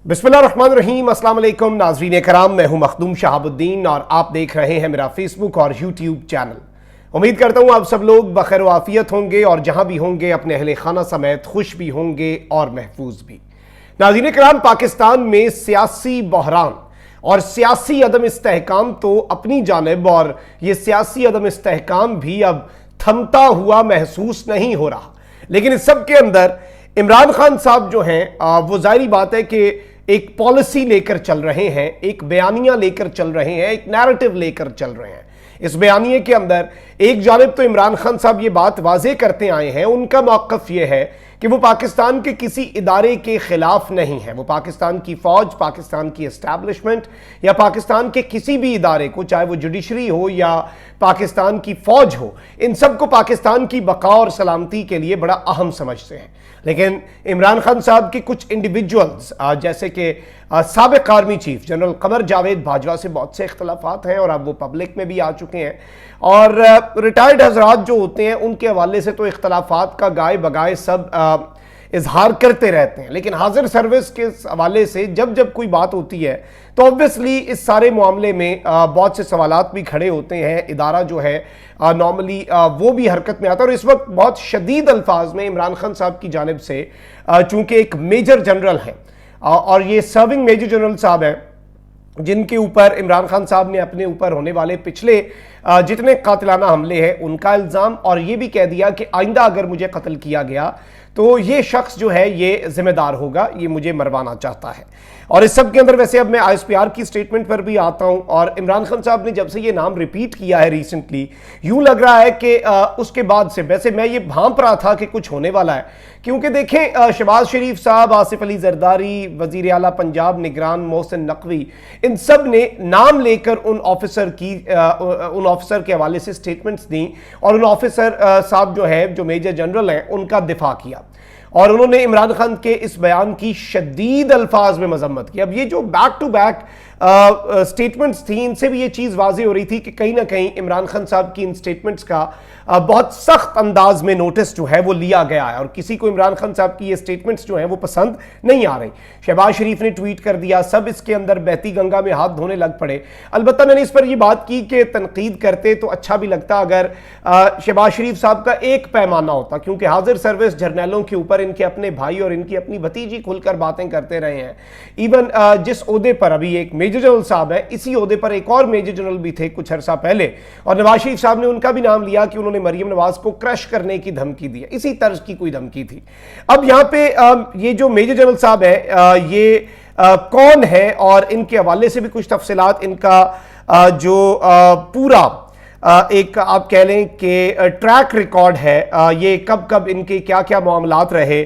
बिस्मिल्लाहिर्रहमानिर्रहीम। अस्सलाम वालेकुम नाज़रीन कराम, मैं हूं मखदूम शहाबुद्दीन और आप देख रहे हैं मेरा फेसबुक और यूट्यूब चैनल। उम्मीद करता हूं आप सब लोग बखैर आफियत होंगे और जहां भी होंगे अपने अहले खाना समेत खुश भी होंगे और महफूज भी। नाज़रीन कराम, पाकिस्तान में सियासी बहरान और सियासी अदम इस्तेहकाम तो अपनी जानिब, और ये सियासी अदम इस्तेहकाम भी अब थमता हुआ महसूस नहीं हो रहा। लेकिन इस सब के अंदर इमरान खान साहब जो हैं वो जाहिर बात है कि एक पॉलिसी लेकर चल रहे हैं, एक बयानिया लेकर चल रहे हैं, एक नैरेटिव लेकर चल रहे हैं। इस बयानिए के अंदर एक जानिब तो इमरान खान साहब ये बात वाज़ेह करते आए हैं, उनका मौक़िफ़ ये है कि वो पाकिस्तान के किसी इदारे के खिलाफ नहीं है। वो पाकिस्तान की फ़ौज, पाकिस्तान की एस्टैब्लिशमेंट या पाकिस्तान के किसी भी इदारे को, चाहे वो जुडिशरी हो या पाकिस्तान की फ़ौज हो, इन सब को पाकिस्तान की बका और सलामती के लिए बड़ा अहम समझते हैं। लेकिन इमरान खान साहब के कुछ इंडिविजुअल्स जैसे कि साबिक army chief general Qamar Javed Bajwa से बहुत से इख्तलाफात हैं और अब वो पब्लिक में भी आ चुके हैं, और रिटायर्ड हजरात जो होते हैं उनके हवाले से तो इख्तलाफात का गाय बगाए सब इजहार करते रहते हैं। लेकिन हाजिर सर्विस के हवाले से जब जब कोई बात होती है तो ऑब्वियसली इस सारे मामले में बहुत से सवालात भी खड़े होते हैं। इदारा जो है नॉर्मली वो भी हरकत में आता है, और इस वक्त बहुत शदीद अल्फाज में इमरान खान साहब की जानिब से चूंकि एक मेजर जनरल हैं और ये सर्विंग मेजर जनरल साहब हैं जिनके ऊपर इमरान खान साहब ने अपने ऊपर होने वाले पिछले जितने कातिलाना हमले हैं उनका इल्ज़ाम, और ये भी कह दिया कि आइंदा अगर मुझे कत्ल किया गया तो ये शख्स जो है ये जिम्मेदार होगा, ये मुझे मरवाना चाहता है। और इस सब के अंदर वैसे अब मैं ISPR की स्टेटमेंट पर भी आता हूं, और इमरान खान साहब ने जब से ये नाम रिपीट किया है रिसेंटली, यूं लग रहा है कि उसके बाद से वैसे मैं ये भांप रहा था कि कुछ होने वाला है, क्योंकि देखें शहबाज शरीफ साहब, आसिफ अली जरदारी, वजीर आला पंजाब निगरान मोहसिन नकवी, इन सब ने नाम लेकर उन ऑफिसर के हवाले से स्टेटमेंट्स दी, और उन ऑफिसर साहब जो है, जो मेजर जनरल हैं, उनका दिफा किया, और उन्होंने इमरान खान के इस बयान की शदीद अल्फाज में मजम्मत की। अब ये जो बैक टू बैक स्टेटमेंट्स थी, इनसे भी ये चीज़ वाज़ेह हो रही थी कि कहीं ना कहीं इमरान खान साहब की इन स्टेटमेंट्स का बहुत सख्त अंदाज में नोटिस जो है वो लिया गया है, और किसी को इमरान खान साहब की ये स्टेटमेंट्स जो हैं वो पसंद नहीं आ रही। शहबाज शरीफ ने ट्वीट कर दिया, सब इसके अंदर बहती गंगा में हाथ धोने लग पड़े। अलबत्ता मैंने इस पर यह बात की कि तनकीद करते तो अच्छा भी लगता अगर शहबाज शरीफ साहब का एक पैमाना होता, क्योंकि हाजिर सर्विस जर्नलों के ऊपर इनके अपने भाई और इनकी अपनी भतीजी खुलकर बातें करते रहे हैं। इवन जिस ओहदे पर अभी एक मेजर जनरल साहब है, इसी ओहदे पर एक और मेजर जनरल भी थे कुछ अरसा पहले, और नवाज शरीफ साहब ने उनका भी नाम लिया कि उन्होंने मरियम नवाज को क्रश करने की धमकी दी, इसी तर्ज की कोई धमकी थी। अब यहां पे ये जो मेजर जनरल साहब है ये कौन है, और इनके हवाले से भी कुछ तफसीलात, इनका जो पूरा एक आप कह लें कि ट्रैक रिकॉर्ड है, ये कब कब इनके क्या क्या मामलात रहे,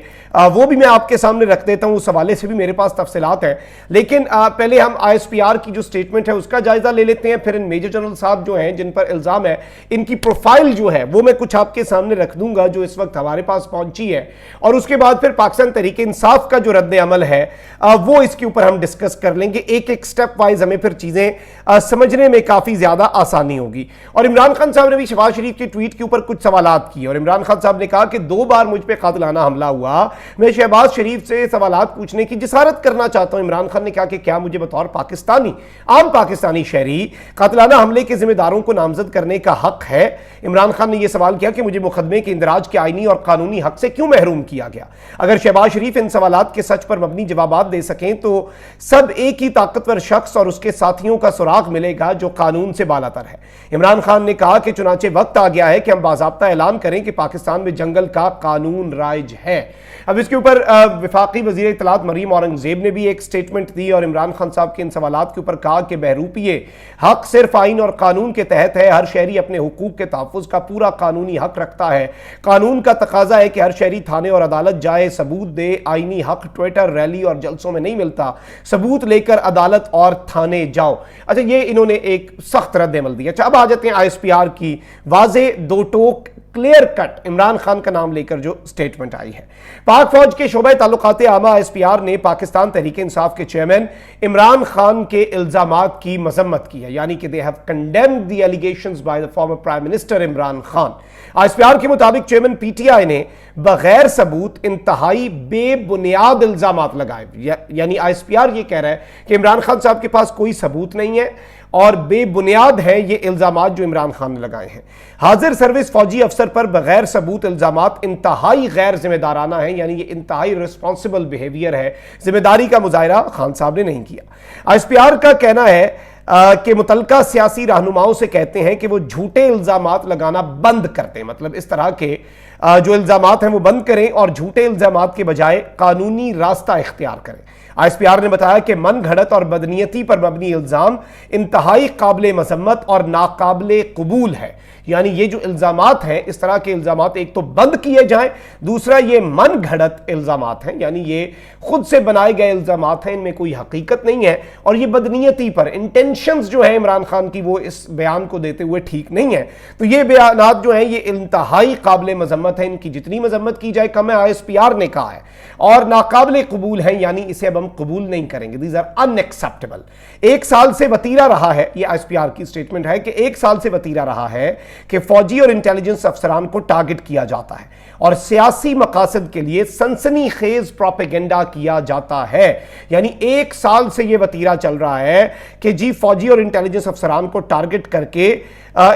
वो भी मैं आपके सामने रख देता हूं। उस हवाले से भी मेरे पास तफसीलात हैं, लेकिन पहले हम ISPR की जो स्टेटमेंट है उसका जायजा ले लेते हैं, फिर इन मेजर जनरल साहब जो हैं जिन पर इल्ज़ाम है, इनकी प्रोफाइल जो है वो मैं कुछ आपके सामने रख दूंगा जो इस वक्त हमारे पास पहुंची है, और उसके बाद फिर पाकिस्तान तहरीक इंसाफ का जो रद्द अमल है वो इसके ऊपर हम डिस्कस कर लेंगे। एक एक स्टेप वाइज हमें फिर चीजें समझने में काफी ज्यादा आसानी होगी। और इमरान खान साहब ने भी शहबाज शरीफ के ट्वीट के ऊपर कुछ सवालात किए, और इमरान खान साहब ने कहा कि 2 बार मुझ पर कातिलाना हमला हुआ, मैं शहबाज शरीफ से सवालात पूछने की जिसारत करना चाहता हूं। इमरान खान ने कहा कि क्या मुझे बतौर पाकिस्तानी, आम पाकिस्तानी शहरी, कातिलाना हमले के जिम्मेदारों को नामजद करने का हक है? इमरान खान ने यह सवाल किया कि मुझे मुकदमे के इंदराज के आईनी और कानूनी हक से क्यों महरूम किया गया? अगर शहबाज शरीफ इन सवालात के सच पर मबनी जवाबात दे सकें तो सब एक ही ताकतवर शख्स और उसके साथियों का सुराग मिलेगा जो कानून से बालातर है। इमरान खान ने कहा कि चुनाचे वक्त आ गया है कि हम बाज़ाब्ता ऐलान करें कि पाकिस्तान में जंगल का कानून राइज है। अब इसके ऊपर वफाकी वज़ीर इत्तलात मरीम औरंगज़ेब ने भी एक स्टेटमेंट दी, और इमरान खान साहब के इन सवालात के ऊपर कहा कि बहरूपीय हक सिर्फ आइन और कानून के तहत है। हर शहरी अपने हुकूक के तहफ़्फ़ुज़ का पूरा कानूनी हक रखता है। कानून का तकाजा है कि हर शहरी थाने और अदालत जाए, सबूत दे। आइनी हक ट्विटर, रैली और जलसों में नहीं मिलता, सबूत लेकर अदालत और थाने जाओ। अच्छा, ये इन्होंने एक सख्त रद्द अमल दिया। अच्छा, अब आ जाते हैं ISPR की वाज़े दो टोक क्लियर कट इमरान खान का नाम लेकर जो स्टेटमेंट आई है। पाक फौज के शोबे ताल्लुकात आमा ISPR ने पाकिस्तान तहरीक इंसाफ के चेयरमैन इमरान खान के इल्जामात की मजम्मत की है, यानी कि they have condemned the allegations by the former prime minister Imran Khan. ISPR के मुताबिक चेयरमैन PTI ने बगैर सबूत इंतहाई बेबुनियाद इल्जामात लगाए, यानी ISPR ये कह रहा है कि इमरान खान साहब के पास कोई सबूत नहीं है और बेबुनियाद है ये इल्जामात जो इमरान खान ने लगाए हैं। हाजिर सर्विस फौजी अफसर पर बगैर सबूत इल्जामात इंतहाई गैर जिम्मेदाराना है, यानी ये इंतहाई रिस्पॉन्सिबल बिहेवियर है, जिम्मेदारी का मुजाहरा खान साहब ने नहीं किया। ISPR का कहना है कि मुतलका सियासी रहनुमाओं से कहते हैं कि वो झूठे इल्जामात लगाना बंद कर दें, मतलब इस तरह के जो इल्जामात हैं वो बंद करें और झूठे इल्जामात के बजाय कानूनी रास्ता इख्तियार करें। ISPR ने बताया कि मन घड़त और बदनीयती पर मबनी इल्जाम इंतहाई काबिल मजम्मत और नाकाबिल कबूल है, यानी ये जो इल्जामात हैं इस तरह के इल्जामात एक तो बंद किए जाएं, दूसरा ये मन घड़त इल्जामात हैं, यानी ये खुद से बनाए गए इल्जामात हैं, इनमें कोई हकीकत नहीं है और ये बदनीयती पर इंटेंशंस जो है इमरान खान की वो इस बयान को देते हुए ठीक नहीं है। तो ये बयानात जो हैं ये इंतहाई काबिल मजम्मत है, इनकी जितनी मजम्मत की जाए कम है, ISPR ने कहा है, और नाकाबिल कबूल है, यानी इसे अब हम कबूल नहीं करेंगे। These are unacceptable. एक साल से वतीरा रहा है, ये ISPR की स्टेटमेंट है कि एक साल से वतीरा रहा है कि फौजी और इंटेलिजेंस अफसरान को टारगेट किया जाता है और सियासी मकासद के लिए सनसनीखेज प्रोपेगेंडा किया जाता है, यानी एक साल से यह वतीरा चल रहा है कि जी फौजी और इंटेलिजेंस अफसरान को टारगेट करके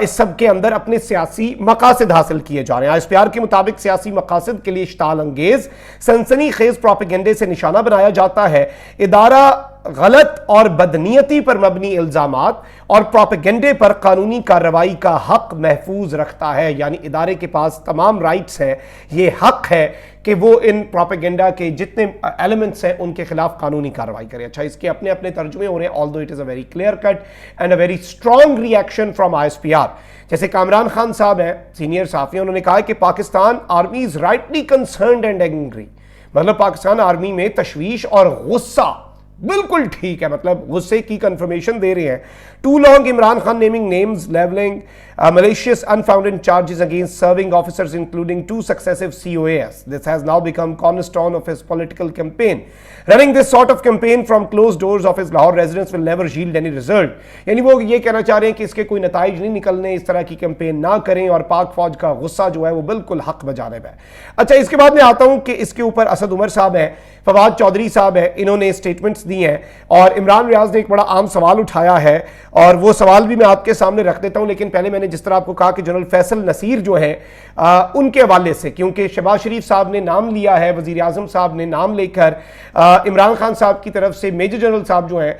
इस सब के अंदर अपने सियासी मकासद हासिल किए जा रहे हैं। ISPR के मुताबिक सियासी मकासद के लिए इश्ताल अंगेज सनसनीखेज प्रोपेगेंडे से निशाना बनाया जाता है। इदारा गलत और बदनीयती पर मबनी इल्जामात और प्रोपेगेंडे पर कानूनी कार्रवाई का हक महफूज रखता है, यानी इदारे के पास तमाम राइट्स हैं, ये हक है कि वो इन प्रोपेगेंडा के जितने एलिमेंट्स हैं उनके खिलाफ कानूनी कार्रवाई करे। अच्छा, इसके अपने अपने तर्जुमे हो रहे हैं, although it is a very clear cut and a very strong reaction from ISPR। जैसे कामरान खान साहब हैं, सीनियर साफी, उन्होंने कहा कि Pakistan army is rightly concerned and angry, मतलब पाकिस्तान आर्मी में तशवीश और गुस्सा बिल्कुल ठीक है, मतलब गुस्से की कंफर्मेशन दे रहे हैं। Too long Imran Khan naming names, levelling malicious unfounded charges against serving officers including 2 successive COAS. This has now become cornerstone of his political campaign. Running this sort of campaign from closed doors of his Lahore residence will never yield any result. यानी वो ये कहना चाह रहे हैं कि इसके कोई नताइज नहीं निकलने, इस तरह की कैंपेन ना करें और पाक फौज का गुस्सा जो है वो बिल्कुल हक बजाने में। अच्छा, इसके बाद मैं आता हूं कि इसके ऊपर असद उमर साहब हैं, फवाद चौधरी साहब हैं, इन्होंने स्टेटमेंट्स दी हैं और इमरान रियाज ने एक बड़ा आम सवाल उठाया है और वो सवाल भी मैं आपके सामने रख देता हूं। लेकिन पहले मैंने जिस तरह आपको कहा कि जनरल फैसल नसीर जो है उनके हवाले से, क्योंकि शहबाज शरीफ साहब ने नाम लिया है, वजीर आजम साहब ने नाम लेकर इमरान खान साहब की तरफ से मेजर जनरल साहब जो हैं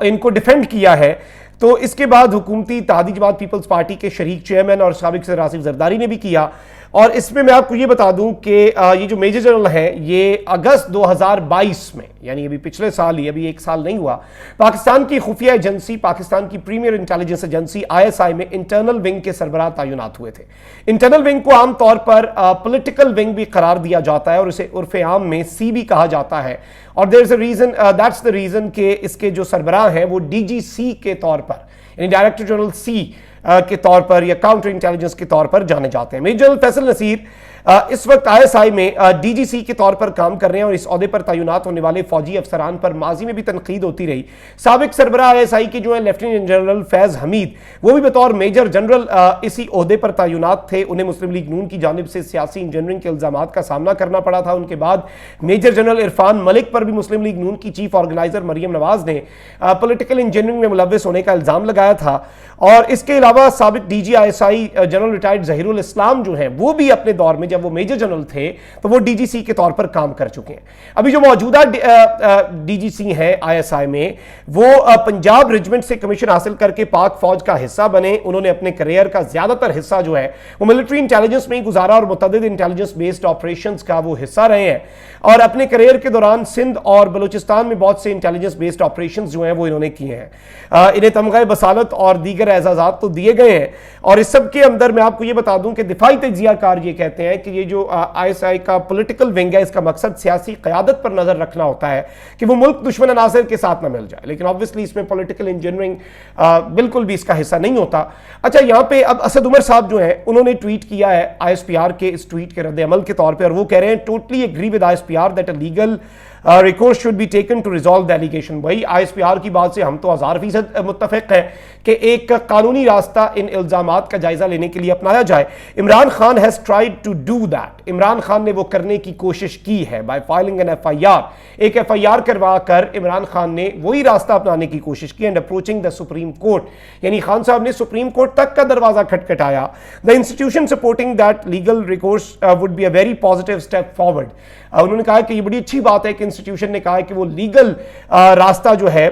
इनको डिफेंड किया है, तो इसके बाद हुकूमती इत्तेहादी जमात पीपल्स पार्टी के शरीक चेयरमैन और साबिक सदर आसिफ जरदारी ने भी किया। और इसमें मैं आपको ये बता दूं कि ये जो मेजर जनरल हैं ये अगस्त 2022 में, यानी अभी पिछले साल ही, अभी एक साल नहीं हुआ, पाकिस्तान की खुफिया एजेंसी, पाकिस्तान की प्रीमियर इंटेलिजेंस एजेंसी ISI में इंटरनल विंग के सरबराह तैनात हुए थे। इंटरनल विंग को आमतौर पर पॉलिटिकल विंग भी करार दिया जाता है और इसे उर्फ आम में C भी कहा जाता है। और there is a reason, that's the reason कि इसके जो सरबराह हैं वो DGC के तौर पर, यानी डायरेक्टर जनरल C के तौर पर या काउंटर इंटेलिजेंस के तौर पर जाने जाते हैं। मेजर जनरल फैसल नसीर इस वक्त ISI में DGC के तौर पर काम कर रहे हैं और इस ओहदे पर तैनात होने वाले फौजी अफसरान पर माजी में भी तनकीद होती रही। साबिक सरबराह ISI के जो है लेफ्टिनेंट जनरल फैज हमीद, वो भी बतौर मेजर जनरल इसी ओहदे पर तैनात थे। उन्हें मुस्लिम लीग नून की जानिब से सियासी इंजीनियरिंग के इल्जामात का सामना करना पड़ा था। उनके बाद मेजर जनरल इरफान मलिक पर भी मुस्लिम लीग नून की चीफ ऑर्गेनाइजर मरियम नवाज ने पॉलिटिकल इंजीनियरिंग में मुलव्वस होने का इल्जाम लगाया था। और इसके अलावा साबिक DG ISI general retired Zahirul Islam जो हैं वो भी अपने दौर में, जब वो मेजर जनरल थे तो वो DGC के तौर पर काम कर चुके हैं। अभी जो मौजूदा DGC है ISI में, वो पंजाब रेजिमेंट से कमीशन हासिल करके पाक फौज का हिस्सा बने। उन्होंने अपने करियर का ज्यादातर हिस्सा जो है वो मिलिट्री इंटेलिजेंस में ही गुजारा और मुतअद्दिद इंटेलिजेंस बेस्ड ऑपरेशंस का वो हिस्सा रहे हैं। और अपने करियर के दौरान सिंध और बलूचिस्तान में बहुत से इंटेलिजेंस बेस्ड ऑपरेशंस जो हैं वो इन्होंने किए हैं। इन्हें तमगा बसालत और दीगर एजाजात तो दिए गए हैं। और इस सब के अंदर मैं आपको ये बता दूं कि दिफाई तज्जिया कार ये कहते हैं कि ये जो ISI का पॉलिटिकल विंग है, इसका मकसद सियासी क़यादत पर नजर रखना होता है कि वो मुल्क दुश्मन अनासर के साथ ना मिल जाए, लेकिन ऑब्वियसली इसमें पॉलिटिकल इंजीनियरिंग बिल्कुल भी इसका हिस्सा नहीं होता। अच्छा, यहाँ पे अब असद उमर साहब जो हैं उन्होंने ट्वीट किया है ISPR के इस ट्वीट के रद्द अमल के तौर पर, और वो कह रहे हैं totally agree with ISPR that a legal recourse should be taken to resolve the allegation. भाई ISPR की बात से हम तो 1000% मुत्तफिक हैं कि एक कानूनी रास्ता इन इल्जामात का जायजा लेने के लिए अपनाया जाए। Imran Khan has tried to do that, Imran Khan ने वो करने की कोशिश की है बाय फाइलिंग एन FIR, एक FIR करवा कर इमरान खान ने वही रास्ता अपनाने की कोशिश की and approaching the supreme court, यानी खान साहब ने सुप्रीम कोर्ट तक का दरवाजा खटखटाया। The institution supporting that legal recourse would be a very positive step forward. उन्होंने कहा कि ये बड़ी अच्छी बात है कि इंस्टीट्यूशन ने कहा है कि वो लीगल रास्ता जो है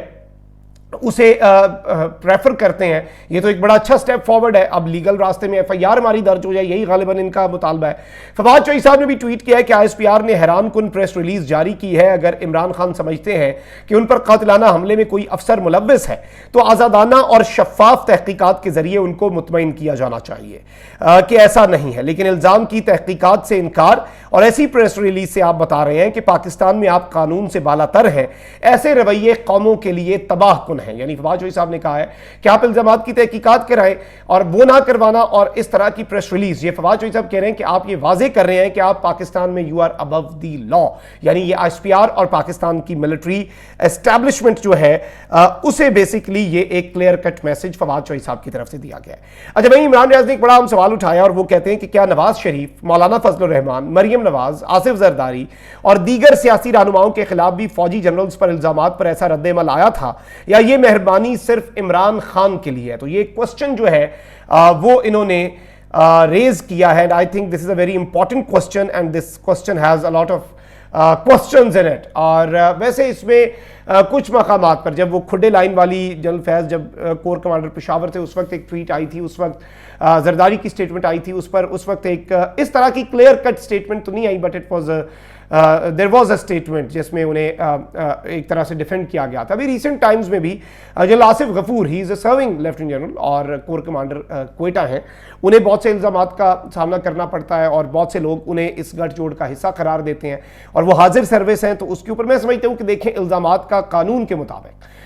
उसे प्रेफर करते हैं। ये तो एक बड़ा अच्छा स्टेप फॉरवर्ड है। अब लीगल रास्ते में FIR हमारी दर्ज हो जाए, यही गालिबन इनका मुतालबा है। फवाद चौधरी साहब ने भी ट्वीट किया है कि ISPR ने हैरान कुन प्रेस रिलीज जारी की है। अगर इमरान खान समझते हैं कि उन पर कातिलाना हमले में कोई अफसर मुलव्वस है तो आज़ादाना और शफाफ तहकीकात के जरिए उनको मुतमईन किया जाना चाहिए कि ऐसा नहीं है, लेकिन इल्ज़ाम की तहकीकात से इनकार और ऐसी प्रेस रिलीज से आप बता रहे हैं कि पाकिस्तान में आप कानून से बालातर हैं। ऐसे रवैये कौमों के लिए तबाह कुन है। यानी फवाद चौधरी साहब ने कहा है कि आप इल्जामात की तहकीकात कराएं और वो ना करवाना और इस तरह की प्रेस रिलीज, ये फवाद चौधरी साहब कह रहे हैं कि आप ये वाजे कर रहे हैं कि आप पाकिस्तान में you are above the law. यानी ये ISPR और पाकिस्तान की मिलिट्री एस्टैब्लिशमेंट जो है उसे बेसिकली ये एक clear cut message Fawad Chaudhry साहब की तरफ से दिया गया है। अच्छा भाई, इमरान रियाज ने एक बड़ा अहम सवाल उठाया और वो कहते हैं कि क्या नवाज शरीफ, मौलाना फजलुर रहमान, मरियम नवाज, आसिफ जरदारी और दीगर सियासी रहनुमाओं के खिलाफ भी फौजी जनरल्स पर इल्जामात पर ऐसा रद्द-ए-अमल आया था या ये मेहरबानी सिर्फ इमरान खान के लिए है? तो ये क्वेश्चन जो है वो इन्होंने रेज किया है। I think this is a very important question and this question has a lot of questions in it. और वैसे इसमें कुछ मकामात पर जब वो खुडे लाइन वाली जनरल फैज जब कोर कमांडर पेशावर थे उस वक्त एक ट्वीट आई थी, उस वक्त जरदारी की स्टेटमेंट आई थी, उस पर उस वक्त एक इस तरह की क्लियर कट स्टेटमेंट तो नहीं आई, but it was there was a statement जिसमें उन्हें एक तरह से डिफेंड किया गया था। अभी रिसेंट टाइम्स में भी general Asif Ghafoor, he is a serving lieutenant general और कोर कमांडर क्वेटा हैं, उन्हें बहुत से इल्ज़ामात का सामना करना पड़ता है और बहुत से लोग उन्हें इस गठजोड़ का हिस्सा करार देते हैं और वो हाजिर सर्विस हैं। तो उसके ऊपर मैं समझता हूँ कि देखें, इल्ज़ामात का कानून के मुताबिक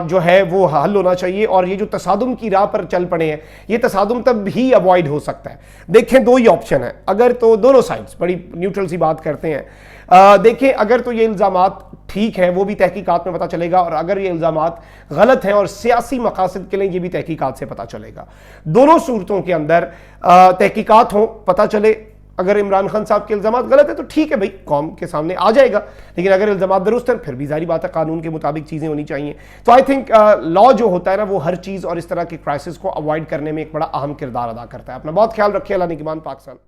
जो है वो हल होना चाहिए और ये जो तसादुम की राह पर चल पड़े हैं, ये तसादुम तब ही अवॉइड हो सकता है। देखें, दो ही ऑप्शन है, अगर तो दोनों साइड्स बड़ी न्यूट्रल सी बात करते हैं। देखें, अगर तो ये इल्ज़ामात ठीक हैं वो भी तहकीकात में पता चलेगा, और अगर ये इल्ज़ामात गलत हैं और सियासी मकासद के लिए ये भी तहकीकात से पता चलेगा। दोनों सूरतों के अंदर तहकीकात हो, पता चले अगर इमरान खान साहब के इल्ज़ामात गलत है तो ठीक है भाई, कौम के सामने आ जाएगा, लेकिन अगर इल्ज़ामात दुरुस्त है फिर भी जारी बात है कानून के मुताबिक चीज़ें होनी चाहिए। तो आई थिंक लॉ जो होता है ना वो हर चीज़ और इस तरह की क्राइसिस को अवॉइड करने में एक बड़ा अहम किरदार अदा करता है। अपना बहुत ख्याल रखिए। अल्लाह निगहबान पाकिस्तान।